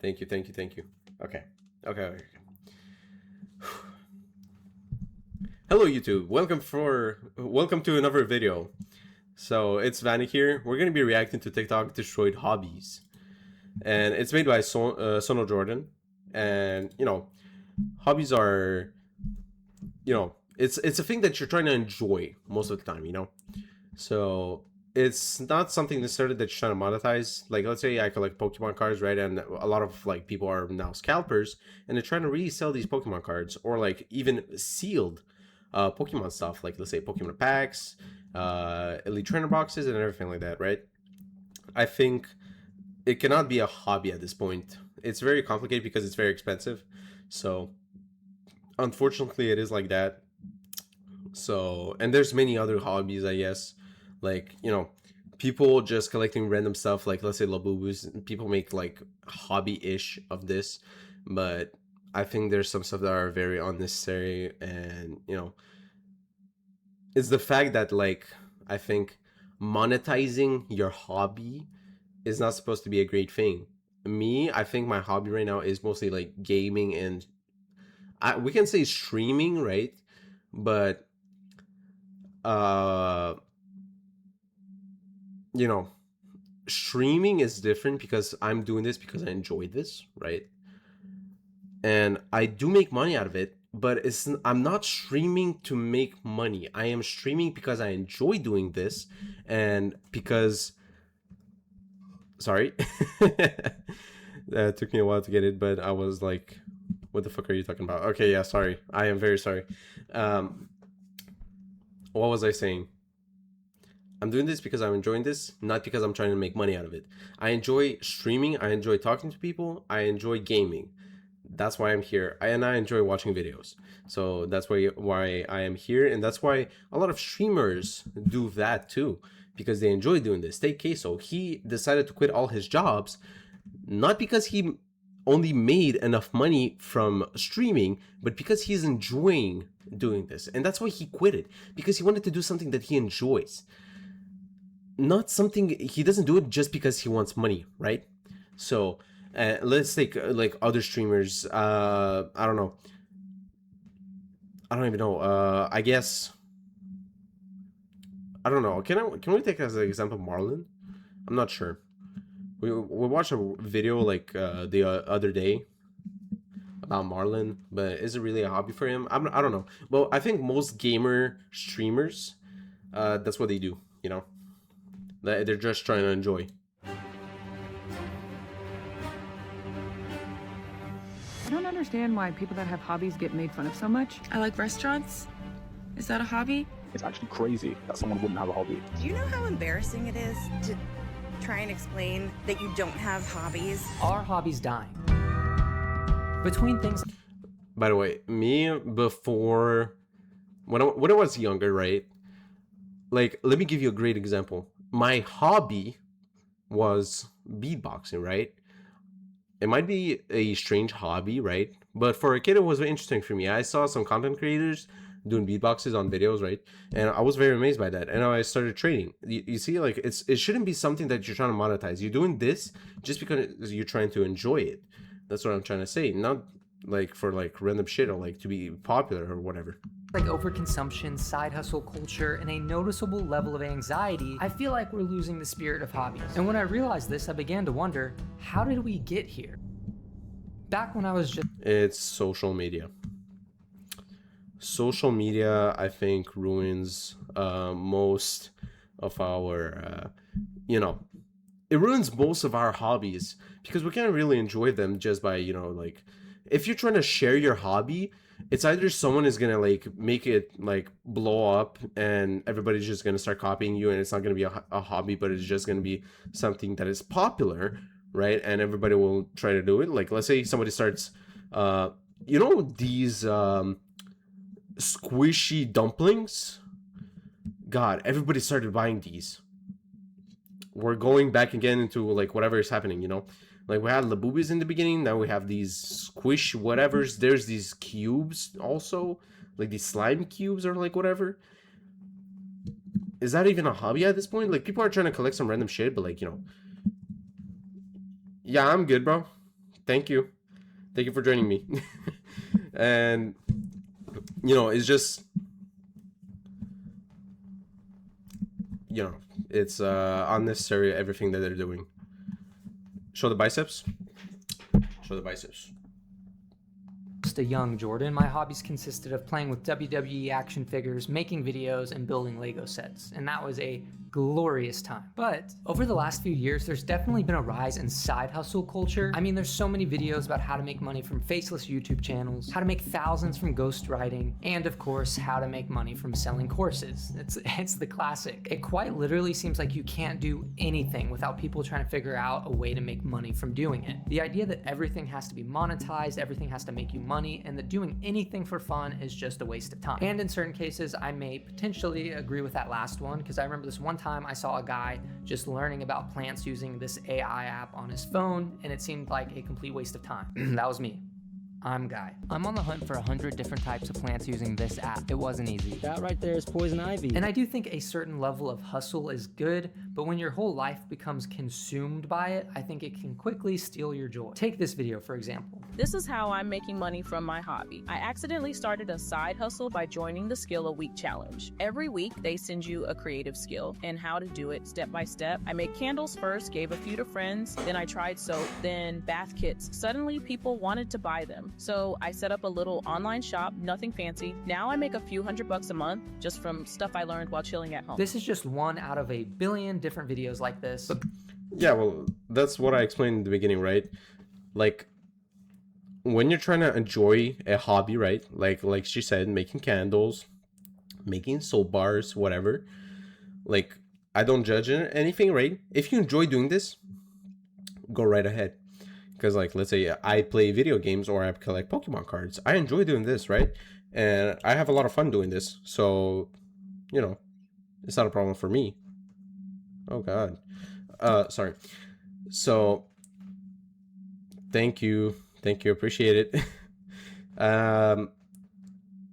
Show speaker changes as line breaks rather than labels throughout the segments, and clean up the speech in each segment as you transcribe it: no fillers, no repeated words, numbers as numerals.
Thank you, thank you, thank you. Okay. Okay. Okay. Hello YouTube. Welcome to another video. So it's Vanik here. We're gonna be reacting to TikTok destroyed hobbies, and it's made by Sono Jordan. And hobbies are it's a thing that you're trying to enjoy most of the time. So it's not something necessarily that you're trying to monetize. Like, let's say I collect Pokemon cards, right? And a lot of like people are now scalpers, and they're trying to resell these Pokemon cards, or like even sealed Pokemon stuff, like let's say Pokemon packs, Elite Trainer boxes, and everything like that, right? I think it cannot be a hobby at this point. It's very complicated because it's very expensive. So unfortunately, it is like that. So, and there's many other hobbies, I guess, like people just collecting random stuff, like let's say Labubus. People make like hobby-ish of this, but I think there's some stuff that are very unnecessary, and it's the fact that, like, I think monetizing your hobby is not supposed to be a great thing. I think my hobby right now is mostly like gaming, and we can say streaming, right? But uh you know streaming is different because I'm doing this because I enjoy this, right? And I do make money out of it, but I'm not streaming to make money. I am streaming because I enjoy doing this, and because sorry, that took me a while to get it, but I was like, what the fuck are you talking about? Okay, yeah, sorry. I am very sorry. Um, what was I saying? I'm doing this because I'm enjoying this, not because I'm trying to make money out of it. I enjoy streaming. I enjoy talking to people. I enjoy gaming. That's why I'm here, and I enjoy watching videos. So that's why I am here, and that's why a lot of streamers do that too, because they enjoy doing this. Take Queso. He decided to quit all his jobs, not because he only made enough money from streaming, but because he's enjoying doing this, and that's why he quit it, because he wanted to do something that he enjoys, not something he doesn't do it just because he wants money, right? So let's take like other streamers. I don't know. I don't even know. I guess I don't know. Can we take as an example Marlon? I'm not sure. We watched a video like the other day about Marlon, but is it really a hobby for him? I don't know. Well, I think most gamer streamers, that's what they do. They're just trying to enjoy.
I don't understand why people that have hobbies get made fun of so much.
I like restaurants. Is that a hobby?
It's actually crazy that someone wouldn't have a hobby.
Do you know how embarrassing it is to try and explain that you don't have hobbies?
Our hobbies dying. Between things.
By the way, me before, when I was younger, right? Like, let me give you a great example. My hobby was beatboxing, right? It might be a strange hobby, right? But for a kid, it was very interesting for me. I saw some content creators doing beatboxes on videos, right? And I was very amazed by that. And I started trading. You see, like, it shouldn't be something that you're trying to monetize. You're doing this just because you're trying to enjoy it. That's what I'm trying to say. Not like for like random shit or like to be popular or whatever.
Like overconsumption, side hustle culture, and a noticeable level of anxiety, I feel like we're losing the spirit of hobbies. And when I realized this, I began to wonder, how did we get here? Back when I was just...
It's social media. Social media, I think, ruins most of our, it ruins most of our hobbies because we can't really enjoy them just by, like, if you're trying to share your hobby, it's either someone is gonna like make it like blow up and everybody's just gonna start copying you, and it's not gonna be a hobby, but it's just gonna be something that is popular, right? And everybody will try to do it. Like, let's say somebody starts these squishy dumplings. God, everybody started buying these. We're going back again into like whatever is happening, Like, we had Labubis in the beginning, now we have these squish whatevers. There's these cubes also, like these slime cubes or like whatever. Is that even a hobby at this point? Like, people are trying to collect some random shit, but like, yeah, I'm good, bro. thank you for joining me. And it's just it's unnecessary, everything that they're doing. Show the biceps.
Just a young Jordan, my hobbies consisted of playing with WWE action figures, making videos, and building Lego sets, and that was a glorious time. But over the last few years, there's definitely been a rise in side hustle culture. I mean, there's so many videos about how to make money from faceless YouTube channels, how to make thousands from ghostwriting, and of course, how to make money from selling courses. It's the classic. It quite literally seems like you can't do anything without people trying to figure out a way to make money from doing it. The idea that everything has to be monetized, everything has to make you money, and that doing anything for fun is just a waste of time. And in certain cases, I may potentially agree with that last one, because I remember this one time I saw a guy just learning about plants using this AI app on his phone, and it seemed like a complete waste of time. That was me. I'm Guy. I'm on the hunt for 100 different types of plants using this app. It wasn't easy.
That right there is poison ivy.
And I do think a certain level of hustle is good, but when your whole life becomes consumed by it, I think it can quickly steal your joy. Take this video, for example.
This is how I'm making money from my hobby. I accidentally started a side hustle by joining the Skill a Week challenge. Every week, they send you a creative skill and how to do it step by step. I made candles first, gave a few to friends, then I tried soap, then bath kits. Suddenly, people wanted to buy them. So I set up a little online shop, nothing fancy. Now I make a few $100 a month just from stuff I learned while chilling at home.
This is just one out of a billion different videos like this.
Yeah, well, that's what I explained in the beginning, right? Like, when you're trying to enjoy a hobby, right? Like she said, making candles, making soap bars, whatever. Like, I don't judge anything, right? If you enjoy doing this, go right ahead. Because, like, let's say I play video games or I collect Pokemon cards. I enjoy doing this, right? And I have a lot of fun doing this. So, it's not a problem for me. Oh, God. Sorry. So, thank you. Appreciate it.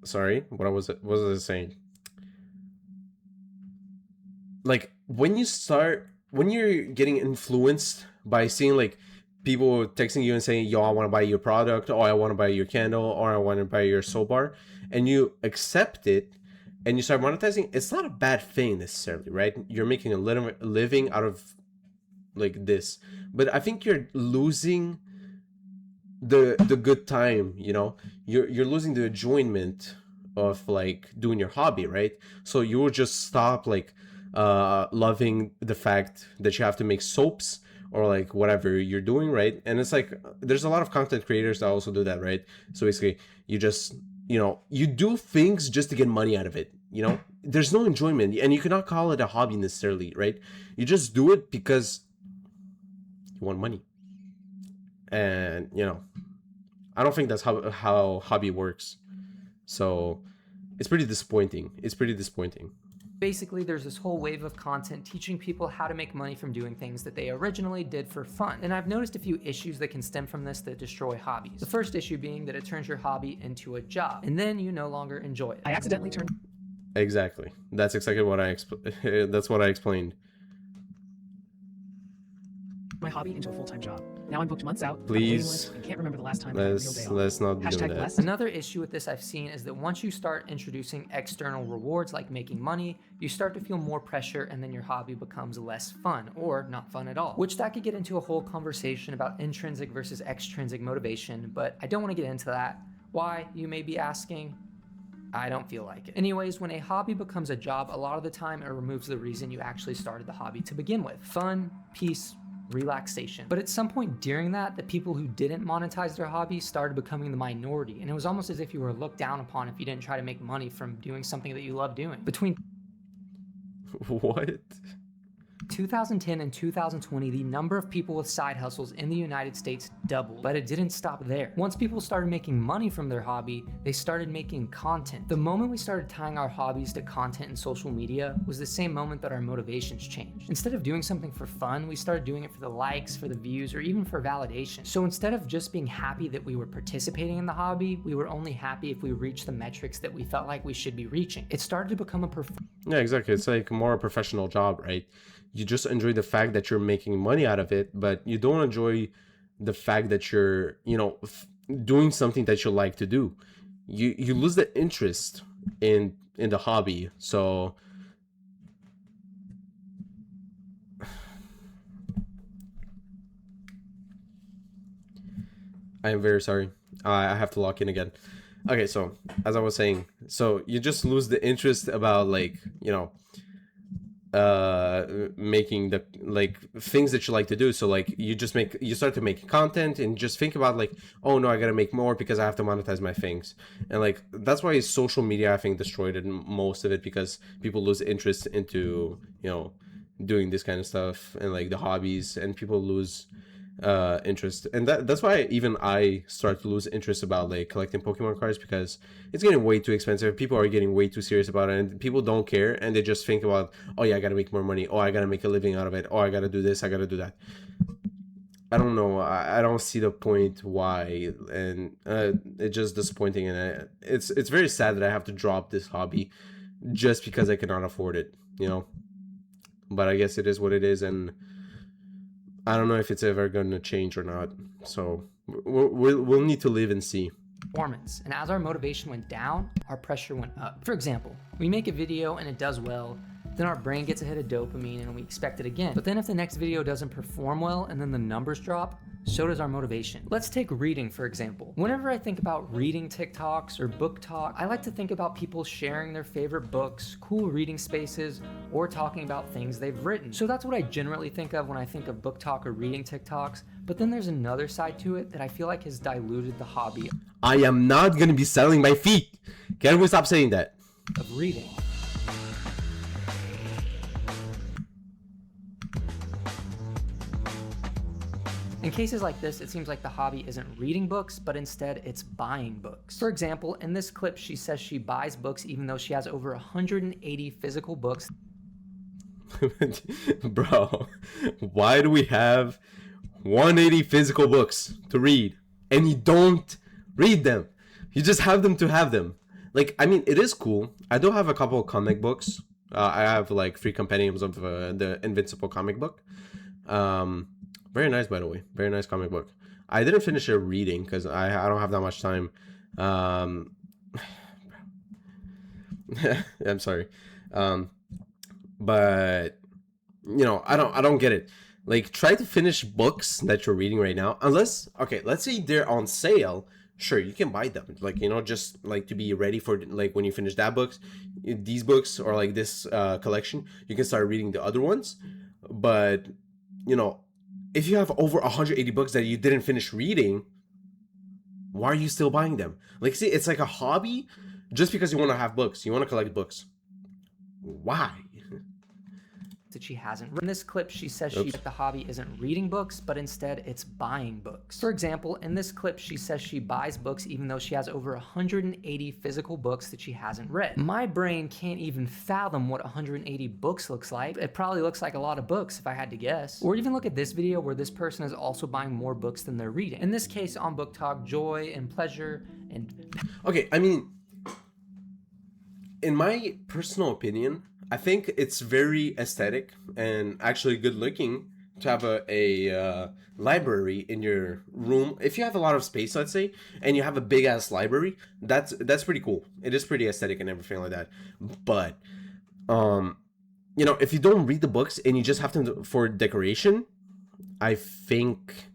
Sorry. What was I saying? Like, when you're getting influenced by seeing, like, people texting you and saying, yo, I want to buy your product, or I want to buy your candle, or I want to buy your soap bar, and you accept it and you start monetizing, it's not a bad thing necessarily, right? You're making a living out of like this, but I think you're losing the good time, you're losing the enjoyment of like doing your hobby, right? So you will just stop like loving the fact that you have to make soaps or like whatever you're doing, right? And it's like there's a lot of content creators that also do that, right? So basically you just you do things just to get money out of it. There's no enjoyment, and you cannot call it a hobby necessarily, right? You just do it because you want money. And I don't think that's how hobby works. So it's pretty disappointing.
Basically, there's this whole wave of content teaching people how to make money from doing things that they originally did for fun. And I've noticed a few issues that can stem from this that destroy hobbies. The first issue being that it turns your hobby into a job, and then you no longer enjoy it.
I accidentally turned
Exactly. That's exactly what that's what I explained.
my hobby into a full-time job. Now I'm booked months out.
Please.
I can't remember the last time I had a real day off.
Let's not be doing that.
Blessed.
Another issue with this I've seen is that once you start introducing external rewards like making money, you start to feel more pressure, and then your hobby becomes less fun or not fun at all. Which that could get into a whole conversation about intrinsic versus extrinsic motivation, but I don't want to get into that. Why, you may be asking? I don't feel like it. Anyways, when a hobby becomes a job, a lot of the time it removes the reason you actually started the hobby to begin with. Fun, peace, relaxation. But at some point during that, the people who didn't monetize their hobby started becoming the minority, and it was almost as if you were looked down upon if you didn't try to make money from doing something that you love doing. Between
What?
2010 and 2020, the number of people with side hustles in the United States doubled, but it didn't stop there. Once people started making money from their hobby, they started making content. The moment we started tying our hobbies to content and social media was the same moment that our motivations changed. Instead of doing something for fun, we started doing it for the likes, for the views, or even for validation. So instead of just being happy that we were participating in the hobby, we were only happy if we reached the metrics that we felt like we should be reaching. It started to become
Yeah, exactly. It's like more a professional job, right? You just enjoy the fact that you're making money out of it, but you don't enjoy the fact that you're, doing something that you like to do. You lose the interest in the hobby. So I am very sorry. I have to lock in again. Okay, so as I was saying, so you just lose the interest about like, making the like things that you like to do. So like you start to make content and just think about like, oh no, I gotta make more because I have to monetize my things. And like that's why social media, I think, destroyed it, most of it, because people lose interest into doing this kind of stuff and like the hobbies, and people lose interest. And that's why even I start to lose interest about like collecting Pokemon cards, because it's getting way too expensive. People are getting way too serious about it, and people don't care, and they just think about, oh yeah, I gotta make more money, oh I gotta make a living out of it, oh I gotta do this, I gotta do that. I don't know, I don't see the point why, and it's just disappointing. And it's very sad that I have to drop this hobby just because I cannot afford it, but I guess it is what it is, and I don't know if it's ever going to change or not. So we'll need to live and see.
Performance. And as our motivation went down, our pressure went up. For example, we make a video and it does well, then our brain gets a hit of dopamine and we expect it again. But then if the next video doesn't perform well and then the numbers drop, so does our motivation. Let's take reading, for example. Whenever I think about reading TikToks or book talk, I like to think about people sharing their favorite books, cool reading spaces, or talking about things they've written. So that's what I generally think of when I think of book talk or reading TikToks. But then there's another side to it that I feel like has diluted the hobby.
I am not gonna be selling my feet. Can we stop saying that?
Of reading. In cases like this, it seems like the hobby isn't reading books, but instead it's buying books. For example, in this clip, she says she buys books even though she has over 180 physical books.
Bro, why do we have 180 physical books to read and you don't read them? You just have them to have them. Like, I mean, it is cool. I do have a couple of comic books. I have like 3 compendiums of the Invincible comic book. Very nice, by the way. Very nice comic book. I didn't finish it reading because I don't have that much time. I'm sorry. But I don't get it. Like, try to finish books that you're reading right now. Unless, okay, let's say they're on sale. Sure, you can buy them. Like, just like to be ready for like when you finish that books, these books, or like this collection, you can start reading the other ones. But if you have over 180 books that you didn't finish reading, why are you still buying them? Like, see, it's like a hobby just because you want to have books. You want to collect books. Why?
That she hasn't. In this clip, she says the hobby isn't reading books, but instead it's buying books. For example, in this clip, she says she buys books even though she has over 180 physical books that she hasn't read. My brain can't even fathom what 180 books looks like. It probably looks like a lot of books if I had to guess. Or even look at this video where this person is also buying more books than they're reading. In this case, on Book Talk, joy and pleasure and...
Okay, I mean, in my personal opinion, I think it's very aesthetic and actually good looking to have a library in your room. If you have a lot of space, let's say, and you have a big ass library, that's pretty cool. It is pretty aesthetic and everything like that. But if you don't read the books and you just have them for decoration, I think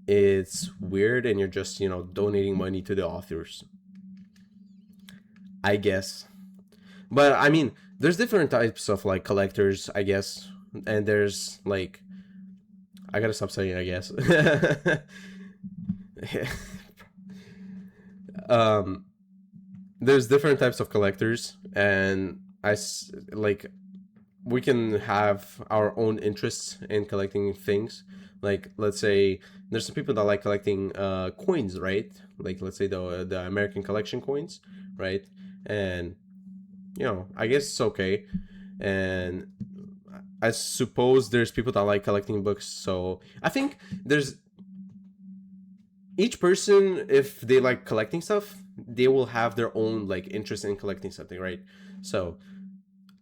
it's weird, and you're just donating money to the authors, I guess. But I mean, there's different types of like collectors, I guess, and there's like, I gotta stop saying I guess. There's different types of collectors, and we can have our own interests in collecting things. Like, let's say there's some people that like collecting coins, right? Like, let's say the American collection coins, right? And I guess it's okay. And I suppose there's people that like collecting books. So I think there's each person, if they like collecting stuff, they will have their own like interest in collecting something, right? So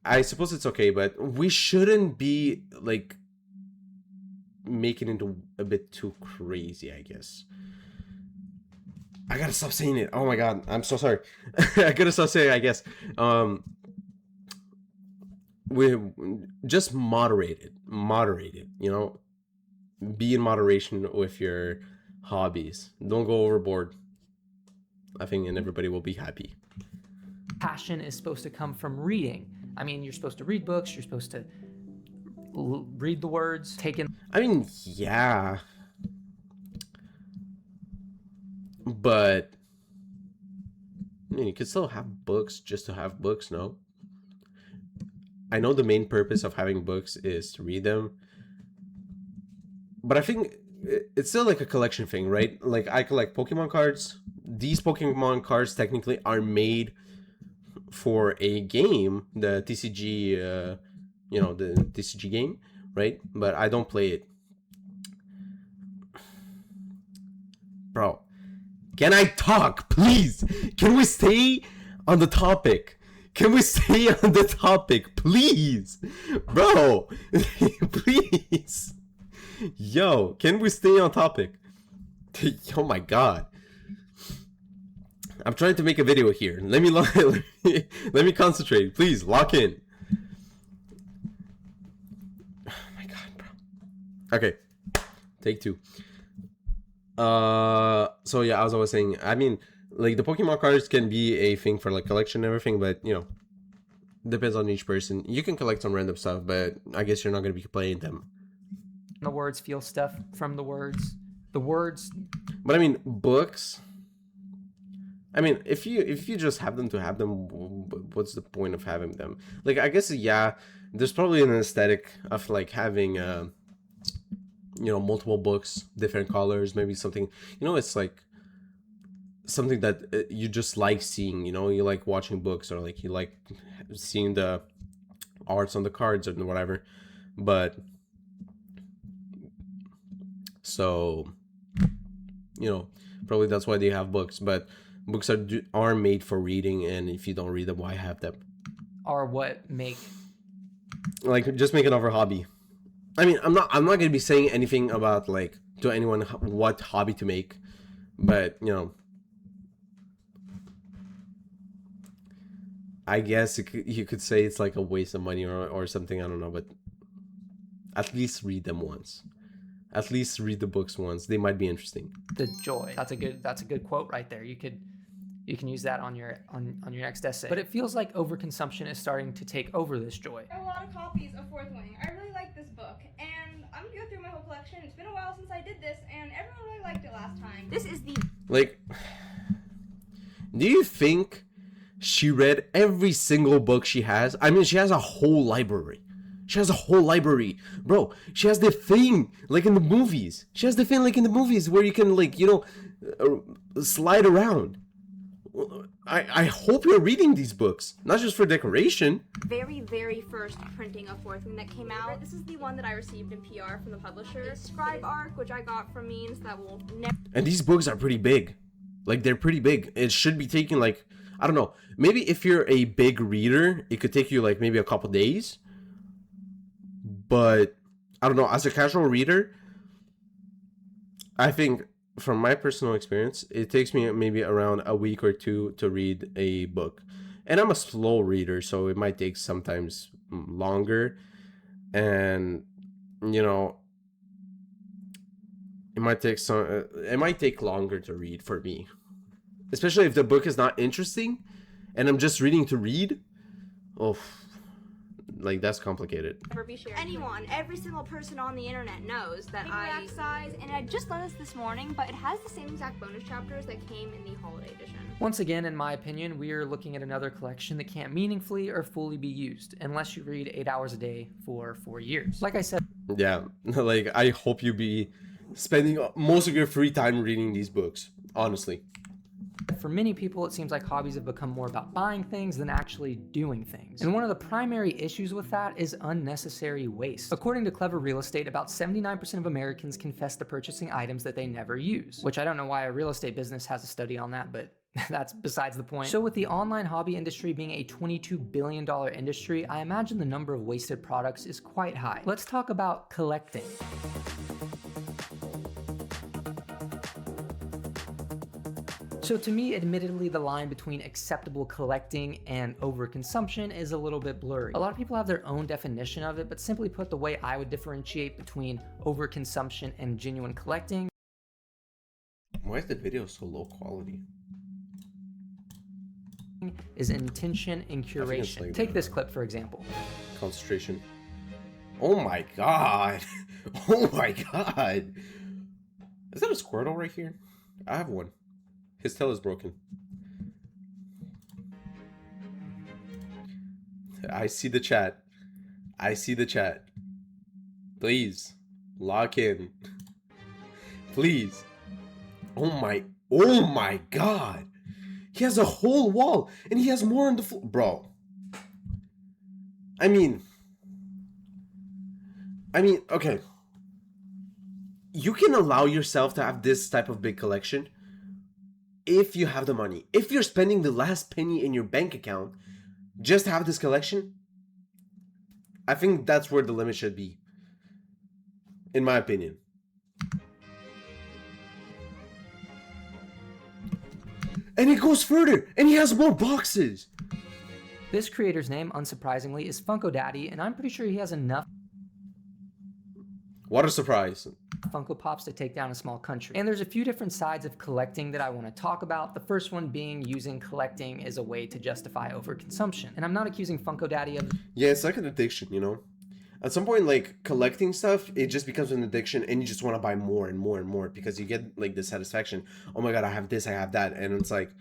I suppose it's okay, but we shouldn't be like make it into a bit too crazy, I guess. I gotta stop saying it. Oh my god, I'm so sorry. I gotta stop saying it, I guess. We just moderate it, you know. Be in moderation with your hobbies. Don't go overboard, I think, and everybody will be happy.
Passion is supposed to come from reading. I mean, you're supposed to read books, you're supposed to read the words, take in.
I mean, yeah, but I mean, you could still have books just to have books, no? I know the main purpose of having books is to read them, but I think it's still like a collection thing, right? Like, I collect Pokemon cards. These Pokemon cards technically are made for a game, the TCG, you know, the TCG game, right? But I don't play it. Bro, can I talk, please? Can we stay on the topic? Can we stay on the topic, please? Bro, please. Yo, can we stay on topic? Oh my god. I'm trying to make a video here. Let me concentrate. Please, lock in. Oh my god, bro. Okay. Take two. So yeah, as I was saying, I mean, like, the Pokemon cards can be a thing for like collection and everything, but you know, depends on each person. You can collect some random stuff, but I guess you're not gonna be playing them.
The words, feel stuff from the words. The words.
But I mean, books. I mean, if you just have them to have them, what's the point of having them? Like, I guess, yeah, there's probably an aesthetic of like having you know, multiple books, different colors, maybe something, you know, it's like something that you just like seeing, you know, you like watching books, or like you like seeing the arts on the cards or whatever. But so, you know, probably that's why they have books. But books are made for reading, and if you don't read them, why have them?
Are what make,
like, just make another hobby. I mean, I'm not gonna be saying anything about like to anyone what hobby to make, but you know, I guess you could say it's like a waste of money or something. I don't know, but at least read them once. At least read the books once. They might be interesting.
the joy. That's a good quote right there. You can use that on your next essay. But it feels like overconsumption is starting to take over this joy.
A lot of copies of Fourth Wing. I really like this book, and I'm gonna go through my whole collection. It's been a while since I did this, and everyone really liked it last time. This is the
Like, do you think she read every single book she has? I mean, she has a whole library. She has a whole library, bro. She has the thing like in the movies. She has the thing like in the movies where you can, like, you know, slide around. I hope you're reading these books, not just for decoration.
very first printing of Fourth Wing that came out. This is the one that I received in PR from the publisher. The Scribe Arc, which I got from means that will never.
And these books are pretty big. Like, they're pretty big. It should be taking, like, I don't know. Maybe if you're a big reader, it could take you like maybe a couple days. But I don't know, as a casual reader, I think from my personal experience, it takes me maybe around a week or two to read a book. And I'm a slow reader, so it might take sometimes longer. And, you know, it might take longer to read for me. Especially if the book is not interesting and I'm just reading to read. Oh, like, that's complicated.
Never be shared. Anyone, every single person on the internet knows that I size, and I just noticed this morning, but it has the same exact bonus chapters that came in the holiday edition.
Once again, in my opinion, we are looking at another collection that can't meaningfully or fully be used unless you read 8 hours a day for 4 years. Like I said,
Yeah, like, I hope you be spending most of your free time reading these books, honestly.
for many people, it seems like hobbies have become more about buying things than actually doing things. And one of the primary issues with that is unnecessary waste. According to Clever Real Estate, about 79% of Americans confess to purchasing items that they never use, which I don't know why a real estate business has a study on that, but that's besides the point. So with the online hobby industry being a $22 billion industry, I imagine the number of wasted products is quite high. Let's talk about collecting. So to me, admittedly, the line between acceptable collecting and overconsumption is a little bit blurry. A lot of people have their own definition of it, but simply put, the way I would differentiate between overconsumption and genuine collecting
Why is the video so low quality?
is intention and curation.
like
Take this clip, for example.
Concentration. Oh my god. Oh my god. Is that a Squirtle right here? I have one. His tail is broken. I see the chat. I see the chat. Please. Lock in. Please. Oh my god. He has a whole wall and he has more on the floor. Bro. I mean, okay. You can allow yourself to have this type of big collection if you have the money. If you're spending the last penny in your bank account just to have this collection, I think that's where the limit should be, in my opinion. And it goes further, and he has more boxes.
This creator's name, unsurprisingly, is Funko Daddy, and I'm pretty sure he has enough
What a surprise.
Funko Pops to take down a small country. And there's a few different sides of collecting that I want to talk about. The first one being using collecting as a way to justify overconsumption. And I'm not accusing Funko Daddy of...
Yeah, it's like an addiction, you know? At some point, like, collecting stuff, it just becomes an addiction, and you just want to buy more and more and more because you get, like, the satisfaction. Oh my god, I have this, I have that. And it's like,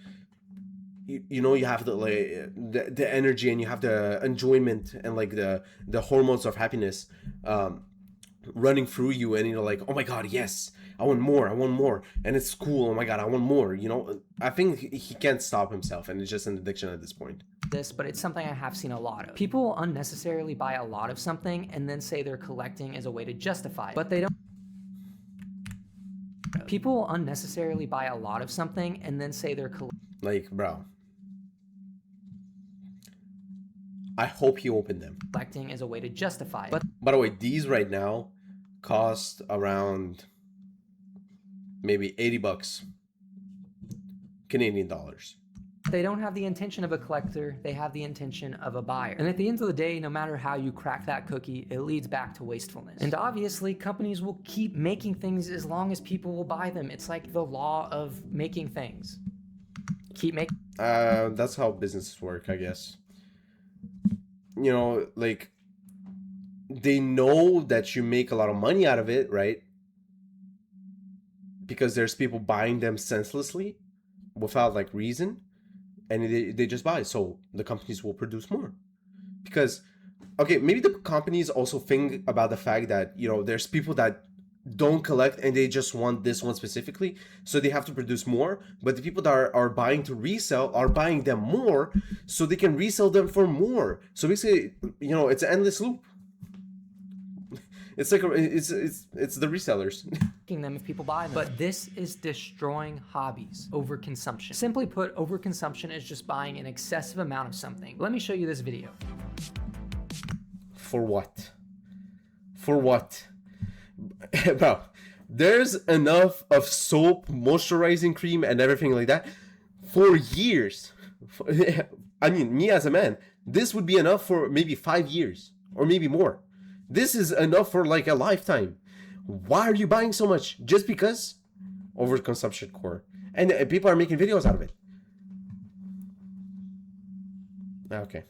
you know, you have the, like, the energy, and you have the enjoyment and, like, the hormones of happiness running through you, and you're like, oh my god, yes, I want more, and it's cool, oh my god, I want more, you know? I think he can't stop himself, and it's just an addiction at this point.
This, but it's something I have seen a lot of. People unnecessarily buy a lot of something and then say they're collecting as a way to justify it, but they don't. People unnecessarily buy a lot of something and then say they're
like, bro, I hope he opened them.
Collecting as a way to justify it. But
by the way, these right now cost around maybe 80 bucks Canadian dollars.
They don't have the intention of a collector, they have the intention of a buyer. And at the end of the day, no matter how you crack that cookie, it leads back to wastefulness. And obviously, companies will keep making things as long as people will buy them. It's like the law of making things. Keep making...
That's how businesses work, I guess. You know, like, they know that you make a lot of money out of it, right? Because there's people buying them senselessly without, like, reason. And they just buy, so the companies will produce more. Because, okay, maybe the companies also think about the fact that, you know, there's people that don't collect and they just want this one specifically, so they have to produce more. But the people that are buying to resell are buying them more, so they can resell them for more. So basically, you know, it's an endless loop. It's like it's the resellers.
Them if people buy them. But this is destroying hobbies. Overconsumption. Simply put, overconsumption is just buying an excessive amount of something. Let me show you this video.
For what? For what? Bro, there's enough of soap, moisturizing cream, and everything like that for years. I mean, me as a man, this would be enough for maybe 5 years or maybe more. This is enough for like a lifetime. Why are you buying so much? Just because? Overconsumption core. And people are making videos out of it. Okay.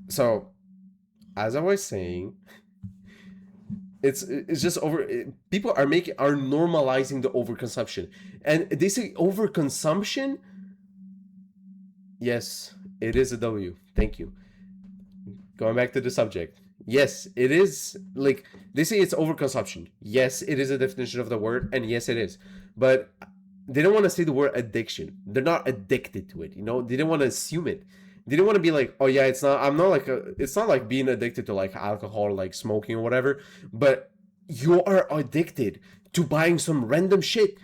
So, as I was saying, it's just people are normalizing the overconsumption. And they say overconsumption. Yes, it is a W. Thank you. Going back to the subject. Yes, it is. Like, they say it's overconsumption. Yes, it is a definition of the word, and yes, it is. But they don't want to say the word addiction. They're not addicted to it, you know? They didn't want to assume it. They didn't want to be like, oh yeah, it's not like being addicted to like alcohol, like smoking or whatever. But you are addicted to buying some random shit.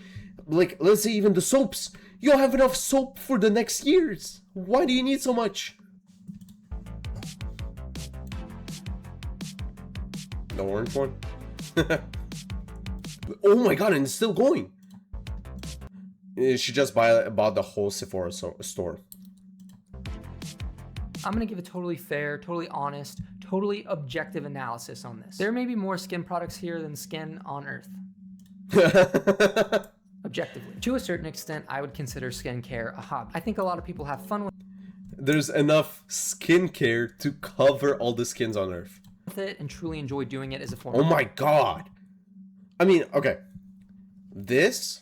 Like, let's say even the soaps. You'll have enough soap for the next years. Why do you need so much? The orange one. Oh my god, and it's still going. She just bought the whole Sephora store.
I'm gonna give a totally fair, totally honest, totally objective analysis on this. There may be more skin products here than skin on Earth. Objectively. To a certain extent, I would consider skincare a hobby. I think a lot of people have fun with
There's enough skincare to cover all the skins on Earth.
it and truly enjoy doing it as a form
Oh my god. I mean, okay. This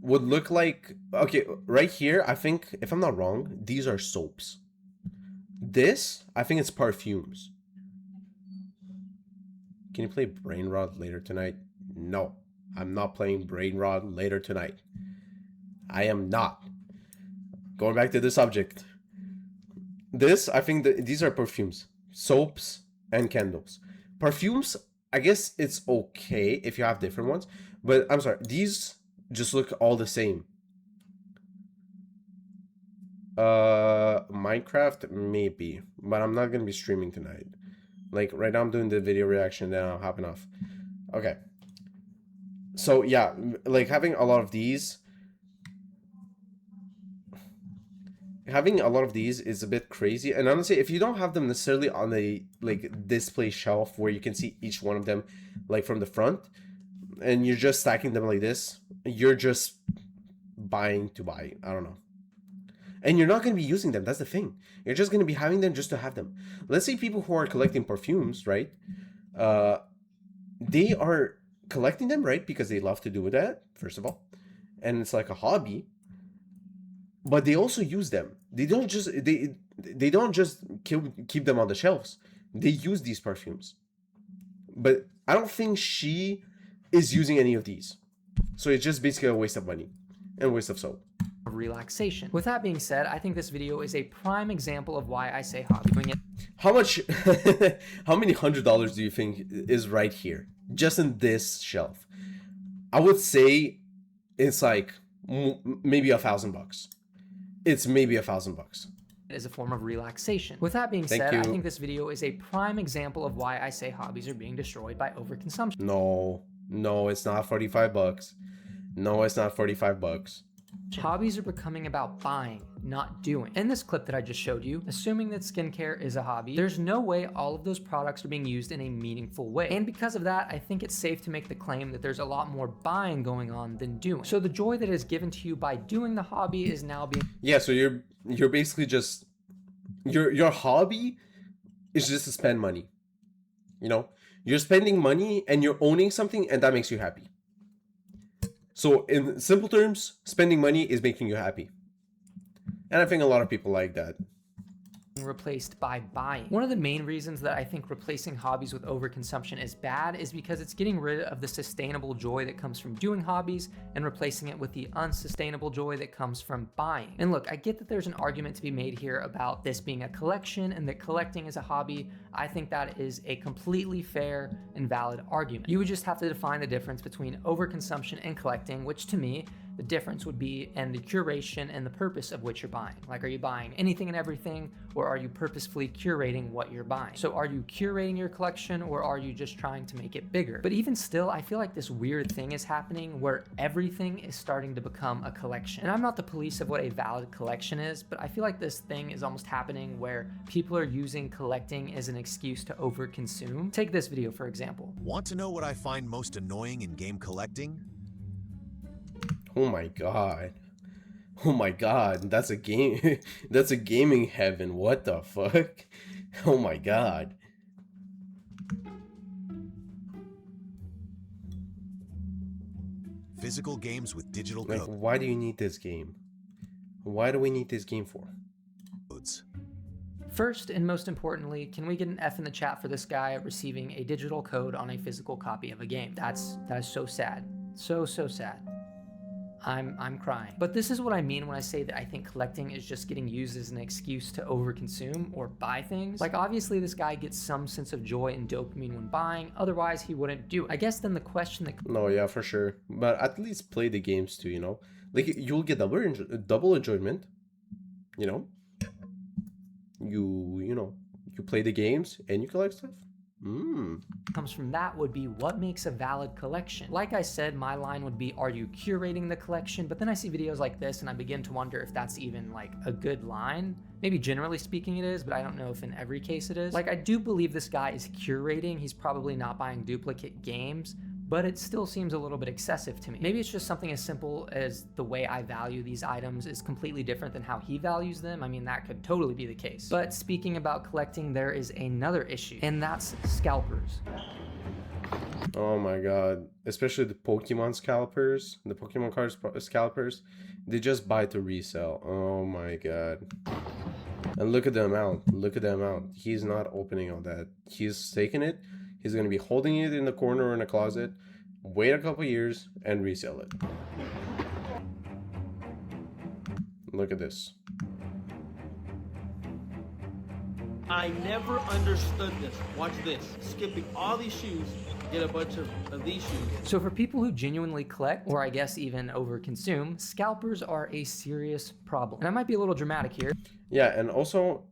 would look like, okay, right here, I think, if I'm not wrong, these are soaps. This, I think it's perfumes. Can you play Brain Rot later tonight? No, I'm not playing Brain Rot later tonight. I am not. Going back to the subject. This, I think that these are perfumes. Soaps and candles. Perfumes, I guess it's okay if you have different ones. But I'm sorry, these just look all the same. Minecraft, maybe. But I'm not going to be streaming tonight. Like, right now I'm doing the video reaction, then I'll hop off. Okay. So, yeah, like, having a lot of these... Having a lot of these is a bit crazy. And honestly, if you don't have them necessarily on a, like, display shelf where you can see each one of them, like, from the front, and you're just stacking them like this, you're just buying to buy. I don't know. And you're not going to be using them. That's the thing. You're just going to be having them just to have them. Let's say people who are collecting perfumes, right? They are collecting them, right? Because they love to do that, first of all. And it's like a hobby. But they also use them. They don't just they don't just keep them on the shelves. They use these perfumes. But I don't think she is using any of these. So it's just basically a waste of money and waste of soap.
relaxation. With that being said, I think this video is a prime example of why I say hobby. Doing it.
How much how many $100 do you think is right here? Just in this shelf? I would say it's like maybe $1,000. It's maybe $1,000.
As a form of relaxation. With that being said, I think this video is a prime example of why I say hobbies are being destroyed by overconsumption.
No, it's not $45. No, it's not $45.
Hobbies are becoming about buying, not doing. In this clip that I just showed you, assuming that skincare is a hobby, there's no way all of those products are being used in a meaningful way. And because of that, I think it's safe to make the claim that there's a lot more buying going on than doing. So the joy that is given to you by doing the hobby is now being...
Yeah, so you're basically just... Your hobby is just to spend money. You know? You're spending money and you're owning something and that makes you happy. So in simple terms, spending money is making you happy. And I think a lot of people like that.
Replaced by buying. One of the main reasons that I think replacing hobbies with overconsumption is bad is because it's getting rid of the sustainable joy that comes from doing hobbies and replacing it with the unsustainable joy that comes from buying. And look, I get that there's an argument to be made here about this being a collection and that collecting is a hobby. I think that is a completely fair and valid argument. You would just have to define the difference between overconsumption and collecting, which to me, the difference would be in the curation and the purpose of what you're buying. Like, are you buying anything and everything, or are you purposefully curating what you're buying? So are you curating your collection, or are you just trying to make it bigger? But even still, I feel like this weird thing is happening where everything is starting to become a collection. And I'm not the police of what a valid collection is, but I feel like this thing is almost happening where people are using collecting as an excuse to overconsume. Take this video, for example.
Want to know what I find most annoying in game collecting?
Oh my god. Oh my god, that's a game. That's a gaming heaven. What the fuck? Oh my god.
Physical games with digital
Like, why do you need this game? Why do we need this game for?
codes.
First, and most importantly, can we get an F in the chat for this guy receiving a digital code on a physical copy of a game? That is so sad. So sad. I'm crying. But this is what I mean when I say that I think collecting is just getting used as an excuse to overconsume or buy things. Like, obviously this guy gets some sense of joy and dopamine when buying, otherwise he wouldn't do it. I guess then the question that...
No, yeah, for sure. But at least play the games too, you know? Like, you'll get double enjoyment, you know? You know, you play the games and you collect stuff.
Comes from that would be what makes a valid collection. Like I said, my line would be, are you curating the collection? But then I see videos like this and I begin to wonder if that's even like a good line. Maybe generally speaking it is, but I don't know if in every case it is. Like, I do believe this guy is curating. He's probably not buying duplicate games, but it still seems a little bit excessive to me. Maybe it's just something as simple as the way I value these items is completely different than how he values them. I mean, that could totally be the case. But speaking about collecting, there is another issue, and that's scalpers.
Oh my god. Especially the Pokemon scalpers, the Pokemon cards scalpers, they just buy to resell. Oh my god. And look at the amount. Look at the amount. He's not opening all that. He's taking it. He's going to be holding it in the corner or in a closet, wait a couple years, and resell it. Look at this.
I never understood this. Watch this. Skipping all these shoes, get a bunch of these shoes.
So for people who genuinely collect, or I guess even overconsume, scalpers are a serious problem. And I might be a little dramatic here.
Yeah, and also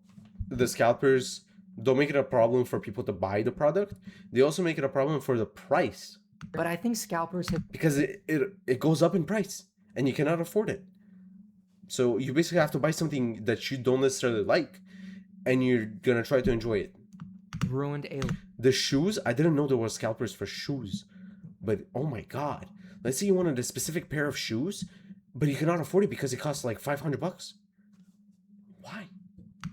the scalpers don't make it a problem for people to buy the product. They also make it a problem for the price.
But I think scalpers have...
Because it goes up in price and you cannot afford it. So you basically have to buy something that you don't necessarily like and you're gonna try to enjoy it.
Ruined a...
The shoes, I didn't know there were scalpers for shoes. But oh my god. Let's say you wanted a specific pair of shoes, but you cannot afford it because it costs like $500. Why?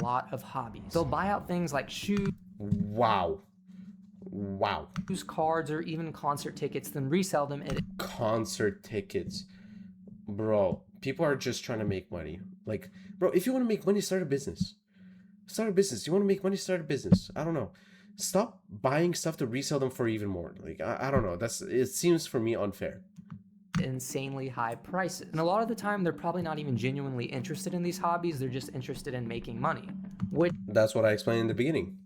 Lot of hobbies. They'll buy out things like shoes,
Wow. Wow.
cards, or even concert tickets, then resell them at...
Concert tickets. Bro, people are just trying to make money. Like, bro, if you want to make money, start a business. Start a business. You want to make money, start a business. I don't know. Stop buying stuff to resell them for even more. Like, I don't know. It seems for me unfair.
Insanely high prices. And a lot of the time, they're probably not even genuinely interested in these hobbies. They're just interested in making money. Which...
That's what I explained in the beginning.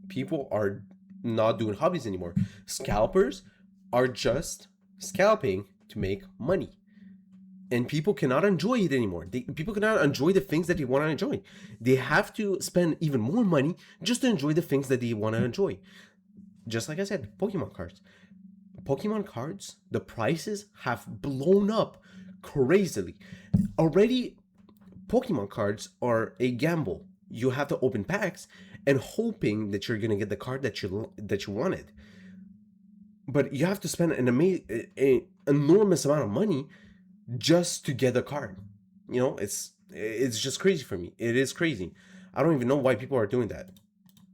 People are not doing hobbies anymore. Scalpers are just scalping to make money. And people cannot enjoy it anymore. People cannot enjoy the things that they want to enjoy. They have to spend even more money just to enjoy the things that they want to enjoy. Just like I said, Pokemon cards. Pokemon cards, the prices have blown up crazily. Already, Pokemon cards are a gamble. You have to open packs and hoping that you're gonna get the card that you wanted. But you have to spend an enormous amount of money just to get a card. You know, it's just crazy for me. It is crazy. I don't even know why people are doing that.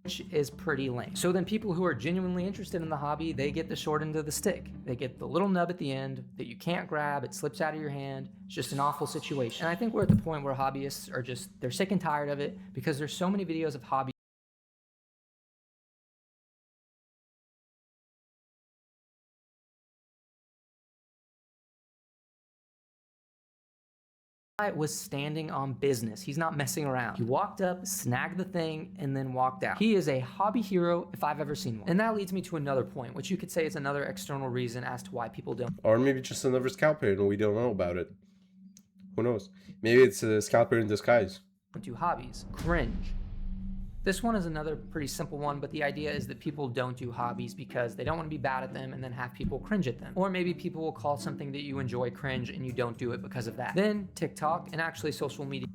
Which is pretty lame. So then people who are genuinely interested in the hobby, they get the short end of the stick. They get the little nub at the end that you can't grab, it slips out of your hand. It's just an awful situation. And I think we're at the point where hobbyists are just, they're sick and tired of it because there's so many videos of hobby was standing on business. He's not messing around. He walked up, snagged the thing, and then walked out. He is a hobby hero if I've ever seen one. And that leads me to another point, which you could say is another external reason as to why people don't.
Or maybe just another scalper and we don't know about it. Who knows? Maybe it's a scalper in disguise.
Do hobbies. Cringe. This one is another pretty simple one, but the idea is that people don't do hobbies because they don't want to be bad at them and then have people cringe at them. Or maybe people will call something that you enjoy cringe and you don't do it because of that. Then TikTok and actually social media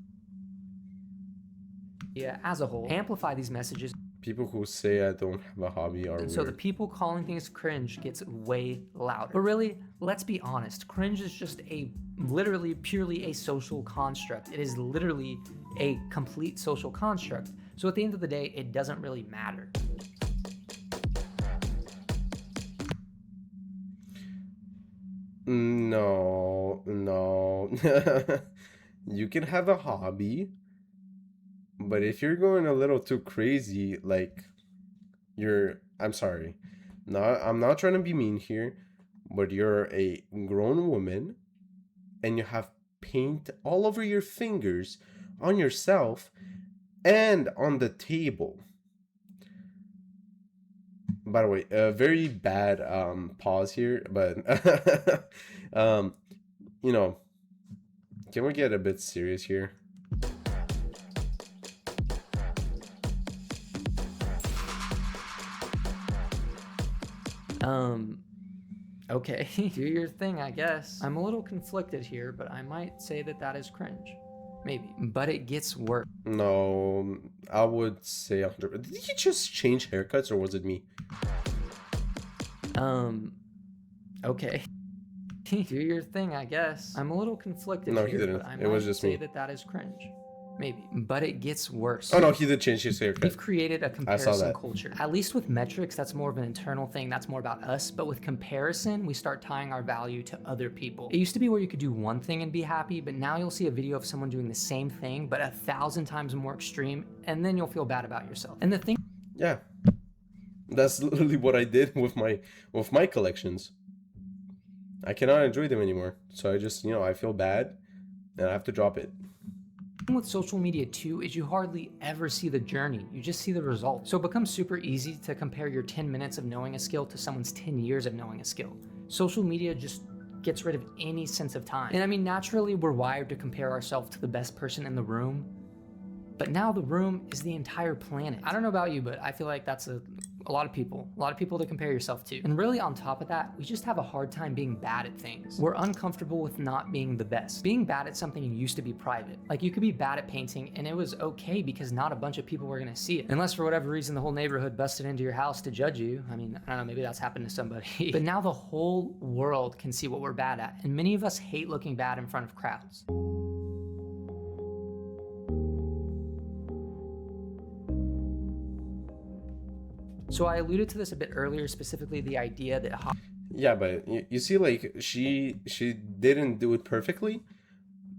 as a whole amplify these messages.
People who say I don't have a hobby are
And
weird.
so the people calling things cringe gets way louder. But really, let's be honest, cringe is just literally purely a social construct. It is literally a complete social construct. So at the end of the day, it doesn't really matter.
No. You can have a hobby, but if you're going a little too crazy, like I'm sorry. I'm not trying to be mean here, but you're a grown woman and you have paint all over your fingers, on yourself, and on the table. By the way, a very bad pause here, but you know, can we get a bit serious here?
Okay, do your thing, I guess. I'm a little conflicted here, but I might say that that is cringe. Maybe. But it gets worse.
No, I would say 100. Did he just change haircuts or was it me?
Okay. Do your thing, I guess. I'm a little conflicted
No,
here,
he didn't.
but I
It was
might
just
say
me.
that that is cringe. Maybe. But it gets worse.
Oh no, he did change his haircut.
We've created a comparison
that.
culture. At least with metrics, that's more of an internal thing. That's more about us. But with comparison, we start tying our value to other people. It used to be where you could do one thing and be happy, but now you'll see a video of someone doing the same thing, but 1,000 times more extreme, and then you'll feel bad about yourself. And the thing.
Yeah, that's literally what I did with my collections. I cannot enjoy them anymore, so I just, I feel bad, and I have to drop it.
With social media too is you hardly ever see the journey, you just see the results. So it becomes super easy to compare your 10 minutes of knowing a skill to someone's 10 years of knowing a skill. Social media just gets rid of any sense of time. And I mean, naturally we're wired to compare ourselves to the best person in the room, but now the room is the entire planet. I don't know about you, but I feel like that's a lot of people to compare yourself to. And really on top of that, we just have a hard time being bad at things. We're uncomfortable with not being the best. Being bad at something used to be private. Like you could be bad at painting and it was okay because not a bunch of people were gonna see it. Unless for whatever reason the whole neighborhood busted into your house to judge you. I mean, I don't know, maybe that's happened to somebody. But now the whole world can see what we're bad at. And many of us hate looking bad in front of crowds. So I alluded to this a bit earlier, specifically the idea that
Yeah, but you see, like, she didn't do it perfectly,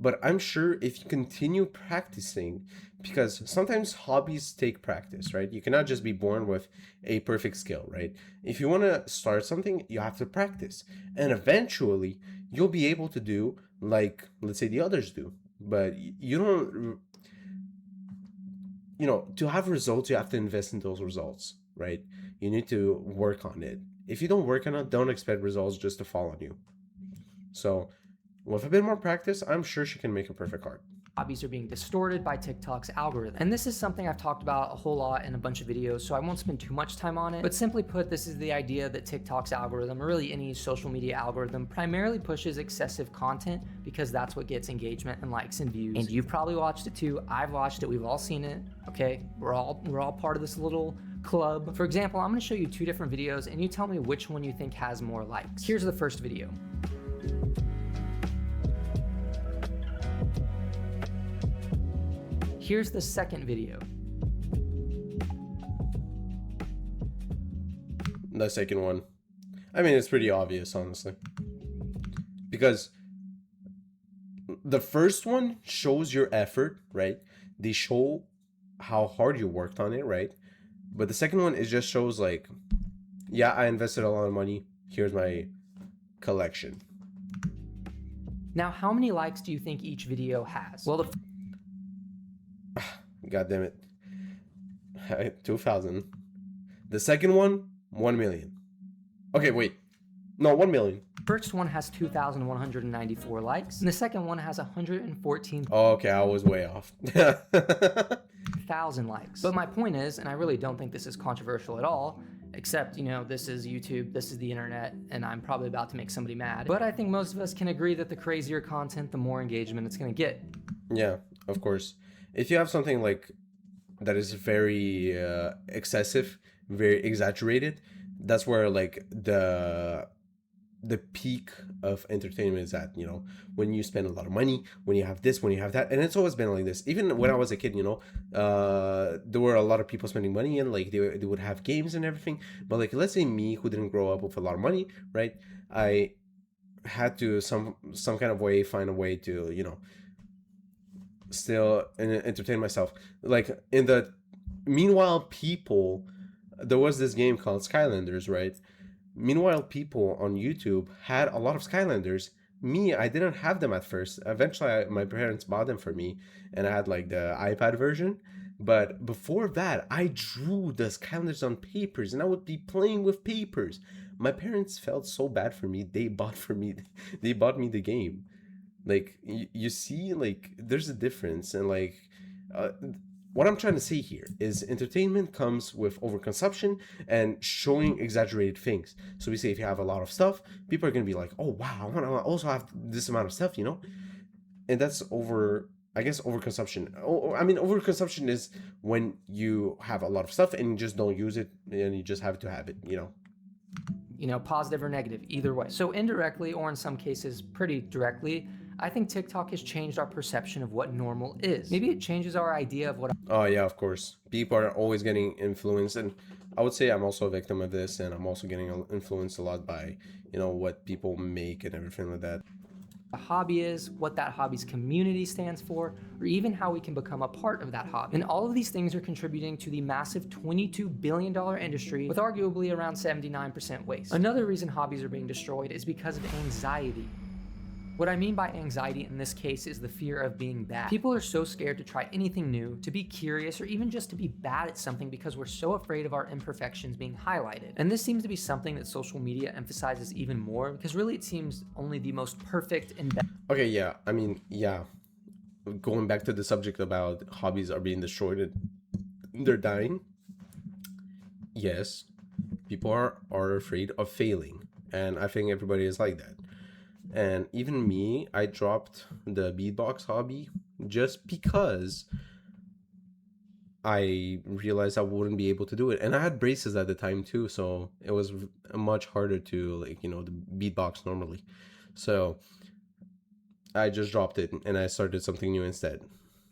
but I'm sure if you continue practicing, because sometimes hobbies take practice, right? You cannot just be born with a perfect skill, right? If you want to start something, you have to practice, and eventually you'll be able to do like, let's say, the others do. But you don't, to have results, you have to invest in those results, right? You need to work on it. If you don't work on it, don't expect results just to fall on you. So with a bit more practice, I'm sure she can make a perfect card.
Hobbies are being distorted by TikTok's algorithm. And this is something I've talked about a whole lot in a bunch of videos, so I won't spend too much time on it. But simply put, this is the idea that TikTok's algorithm, or really any social media algorithm, primarily pushes excessive content because that's what gets engagement and likes and views. And you've probably watched it too. I've watched it. We've all seen it. Okay, we're all part of this little club. For example, I'm gonna show you two different videos and you tell me which one you think has more likes. Here's the first video. Here's the second video.
The second one. I mean, it's pretty obvious, honestly. Because the first one shows your effort, right? They show how hard you worked on it, right? But the second one, it just shows like, yeah, I invested a lot of money. Here's my collection.
Now, how many likes do you think each video has? Well,
God damn it. 2,000. The second one, 1 million. Okay, wait. No, 1 million.
First one has 2,194 likes, and the second one has 114.
Oh, okay, I was way off.
1,000 likes. But my point is, and I really don't think this is controversial at all, except, this is YouTube, this is the internet, and I'm probably about to make somebody mad. But I think most of us can agree that the crazier content, the more engagement it's gonna get.
Yeah, of course. If you have something like that is very excessive, very exaggerated, that's where like the peak of entertainment is at, when you spend a lot of money, when you have this, when you have that. And it's always been like this. Even when I was a kid, there were a lot of people spending money and like they would have games and everything. But like, let's say me, who didn't grow up with a lot of money, right? I had to some kind of way find a way to, still entertain myself. Like in the meanwhile, people, there was this game called Skylanders, right? Meanwhile, people on YouTube had a lot of Skylanders. Me, I didn't have them at first. Eventually, my parents bought them for me, and I had like the iPad version. But before that, I drew the Skylanders on papers, and I would be playing with papers. My parents felt so bad for me. They bought me the game. Like, you see, like, there's a difference. And like, what I'm trying to say here is entertainment comes with overconsumption and showing exaggerated things. So we say if you have a lot of stuff, people are going to be like, oh wow, I want to also have this amount of stuff, you know? And that's overconsumption. I mean, overconsumption is when you have a lot of stuff and you just don't use it and you just have to have it, you know?
Positive or negative, either way. So indirectly, or in some cases pretty directly, I think TikTok has changed our perception of what normal is. Maybe it changes our idea of what...
Oh yeah, of course. People are always getting influenced, and I would say I'm also a victim of this, and I'm also getting influenced a lot by, what people make and everything like that.
a hobby is, what that hobby's community stands for, or even how we can become a part of that hobby. And all of these things are contributing to the massive $22 billion industry with arguably around 79% waste. Another reason hobbies are being destroyed is because of anxiety. What I mean by anxiety in this case is the fear of being bad. People are so scared to try anything new, to be curious, or even just to be bad at something because we're so afraid of our imperfections being highlighted. And this seems to be something that social media emphasizes even more because really it seems only the most perfect and best.
Okay, yeah, I mean, yeah. Going back to the subject about hobbies are being destroyed and they're dying. Yes, people are afraid of failing. And I think everybody is like that. And even me, I dropped the beatbox hobby just because I realized I wouldn't be able to do it. And I had braces at the time too, so it was much harder to, like, the beatbox normally. So I just dropped it and I started something new instead.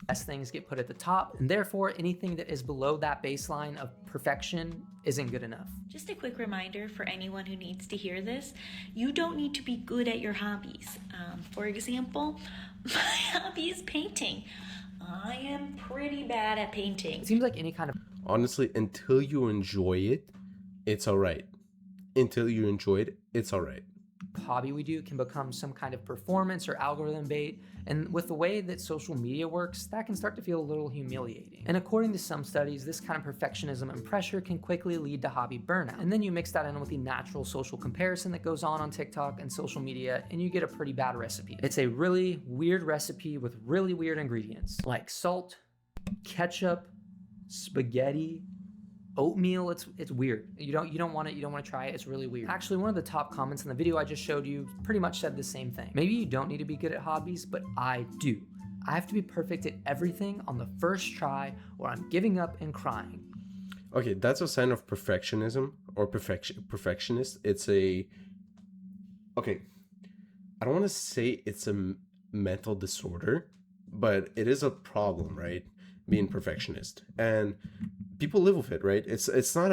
Best things get put at the top, and therefore anything that is below that baseline of perfection isn't good enough.
Just a quick reminder for anyone who needs to hear this, you don't need to be good at your hobbies. For example, my hobby is painting. I am pretty bad at painting.
It seems like any kind of...
Honestly, until you enjoy it, it's alright. Until you enjoy it, it's alright.
Hobby we do can become some kind of performance or algorithm bait, and with the way that social media works, that can start to feel a little humiliating. And according to some studies, this kind of perfectionism and pressure can quickly lead to hobby burnout. And then you mix that in with the natural social comparison that goes on TikTok and social media, and you get a pretty bad recipe. It's a really weird recipe with really weird ingredients like salt, ketchup, spaghetti, oatmeal. It's weird. You don't want it. You don't want to try it. It's really weird. Actually, one of the top comments in the video I just showed you pretty much said the same thing. Maybe you don't need to be good at hobbies, but I do. I have to be perfect at everything on the first try, or I'm giving up and crying.
Okay, that's a sign of perfectionism or perfectionist. It's a... Okay, I don't want to say it's a mental disorder, but it is a problem, right? Being perfectionist. And people live with it, right? It's not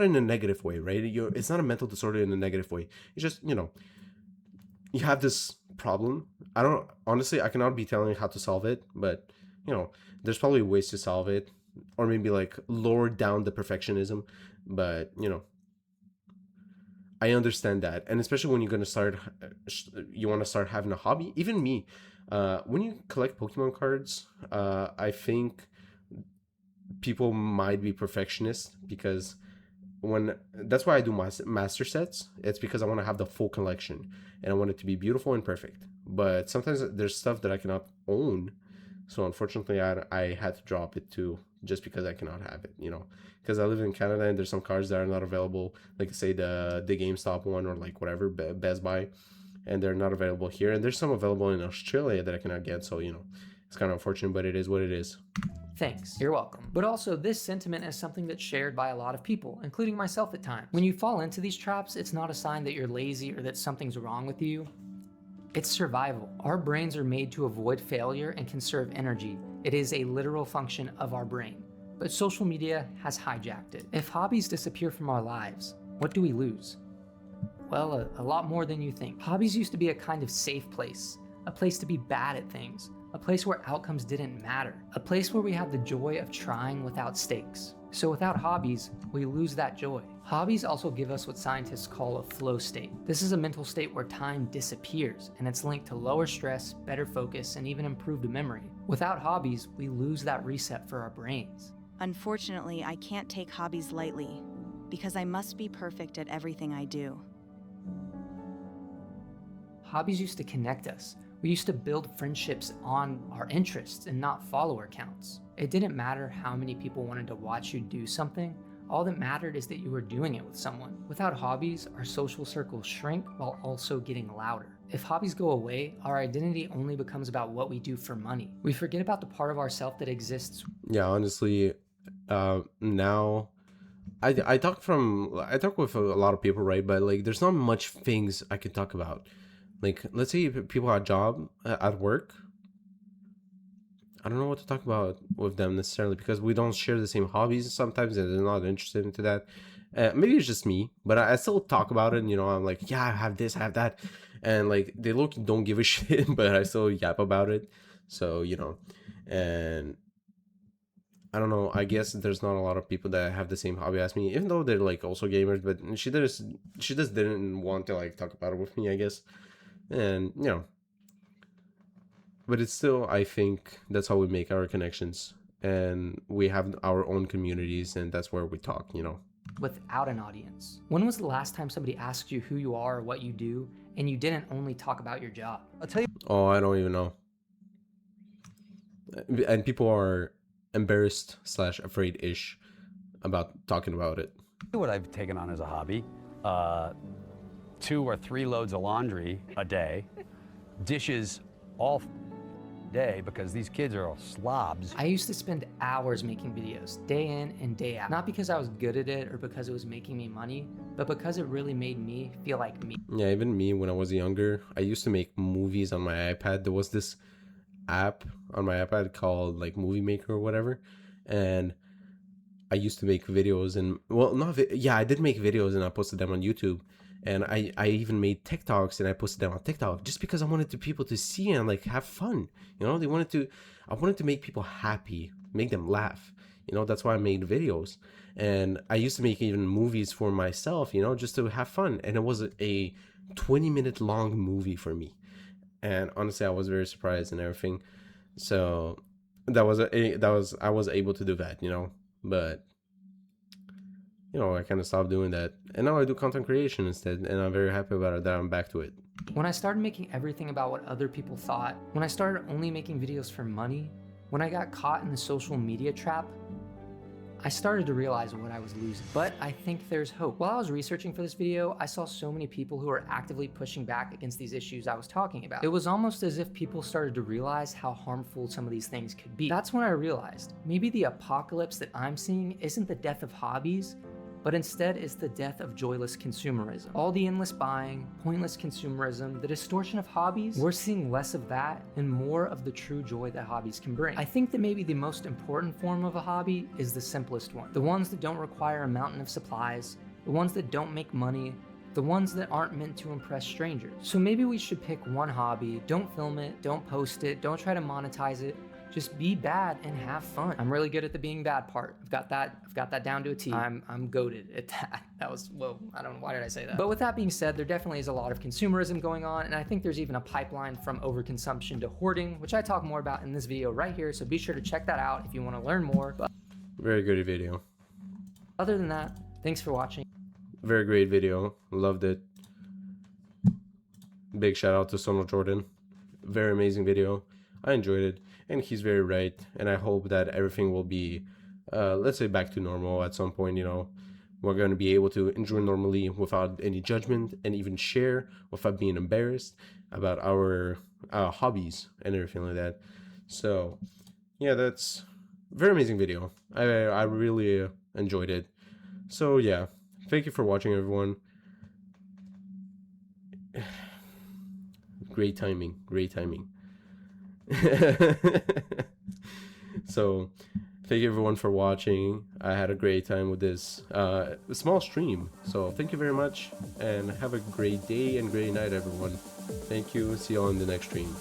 in a negative way, right? It's not a mental disorder in a negative way. It's just, you have this problem. I cannot be telling you how to solve it, but there's probably ways to solve it, or maybe like lower down the perfectionism. But I understand that, and especially when you're gonna start, you want to start having a hobby. Even me, when you collect Pokemon cards, I think people might be perfectionists because that's why I do master sets. It's because I want to have the full collection and I want it to be beautiful and perfect. But sometimes there's stuff that I cannot own, so unfortunately I had to drop it too, just because I cannot have it, because I live in Canada and there's some cards that are not available, like say the GameStop one or like whatever, Best Buy, and they're not available here, and there's some available in Australia that I cannot get, so it's kind of unfortunate, but it is what it is.
Thanks, you're welcome. But also, this sentiment is something that's shared by a lot of people, including myself at times. When you fall into these traps, it's not a sign that you're lazy or that something's wrong with you. It's survival. Our brains are made to avoid failure and conserve energy. It is a literal function of our brain. But social media has hijacked it. If hobbies disappear from our lives, what do we lose? Well, a lot more than you think. Hobbies used to be a kind of safe place, a place to be bad at things, a place where outcomes didn't matter, a place where we had the joy of trying without stakes. So without hobbies, we lose that joy. Hobbies also give us what scientists call a flow state. This is a mental state where time disappears, and it's linked to lower stress, better focus, and even improved memory. Without hobbies, we lose that reset for our brains.
Unfortunately, I can't take hobbies lightly because I must be perfect at everything I do.
Hobbies used to connect us. We used to build friendships on our interests and not follower counts. It didn't matter how many people wanted to watch you do something. All that mattered is that you were doing it with someone. Without hobbies, our social circles shrink while also getting louder. If hobbies go away, our identity only becomes about what we do for money. We forget about the part of ourselves that exists.
Yeah, honestly, now I talk with a lot of people, right? But like, there's not much things I can talk about. Like, let's say people at job at work. I don't know what to talk about with them necessarily because we don't share the same hobbies sometimes, and they're not interested into that. Maybe it's just me, but I still talk about it. And, you know, I'm like, yeah, I have this, I have that, and like they don't give a shit, but I still yap about it. So, you know, and I don't know. I guess there's not a lot of people that have the same hobby as me, even though they're like also gamers. But she just didn't want to like talk about it with me, I guess. And you know, but it's still, I think that's how we make our connections, and we have our own communities, and that's where we talk, you know.
Without an audience. When was the last time somebody asked you who you are or what you do, and you didn't only talk about your job?
I'll tell you.
Oh, I don't even know. And people are embarrassed / afraid-ish about talking about it.
What I've taken on as a hobby, 2 or 3 loads of laundry a day, dishes all day because these kids are all slobs.
I used to spend hours making videos, day in and day out. Not because I was good at it or because it was making me money, but because it really made me feel like me.
Yeah, even me when I was younger, I used to make movies on my iPad. There was this app on my iPad called like Movie Maker or whatever, and I used to make videos. And well, I did make videos and I posted them on YouTube. And I even made TikToks and I posted them on TikTok just because I wanted people to see and like have fun. You know, I wanted to make people happy, make them laugh. You know, that's why I made videos. And I used to make even movies for myself, you know, just to have fun. And it was a 20-minute long movie for me. And honestly, I was very surprised and everything. So I was able to do that, you know, but you know, I kind of stopped doing that. And now I do content creation instead. And I'm very happy about it that I'm back to it.
When I started making everything about what other people thought, when I started only making videos for money, when I got caught in the social media trap, I started to realize what I was losing. But I think there's hope. While I was researching for this video, I saw so many people who are actively pushing back against these issues I was talking about. It was almost as if people started to realize how harmful some of these things could be. That's when I realized maybe the apocalypse that I'm seeing isn't the death of hobbies, but instead is the death of joyless consumerism. All the endless buying, pointless consumerism, the distortion of hobbies, we're seeing less of that and more of the true joy that hobbies can bring. I think that maybe the most important form of a hobby is the simplest one. The ones that don't require a mountain of supplies, the ones that don't make money, the ones that aren't meant to impress strangers. So maybe we should pick one hobby, don't film it, don't post it, don't try to monetize it, just be bad and have fun. I'm really good at the being bad part. I've got that down to a T. I'm goated at that. That was, well, I don't know, why did I say that? But with that being said, there definitely is a lot of consumerism going on, and I think there's even a pipeline from overconsumption to hoarding, which I talk more about in this video right here, so be sure to check that out if you want to learn more. But
very good video.
Other than that, thanks for watching.
Very great video. Loved it. Big shout out to Sonal Jordan. Very amazing video. I enjoyed it. And he's very right. And I hope that everything will be, let's say, back to normal at some point. You know, we're going to be able to enjoy normally without any judgment and even share without being embarrassed about our hobbies and everything like that. So, yeah, that's a very amazing video. I really enjoyed it. So, yeah, thank you for watching, everyone. Great timing. Great timing. So thank you everyone for watching. I had a great time with this small stream, so thank you very much and have a great day and great night, everyone. Thank you. See you all in the next stream.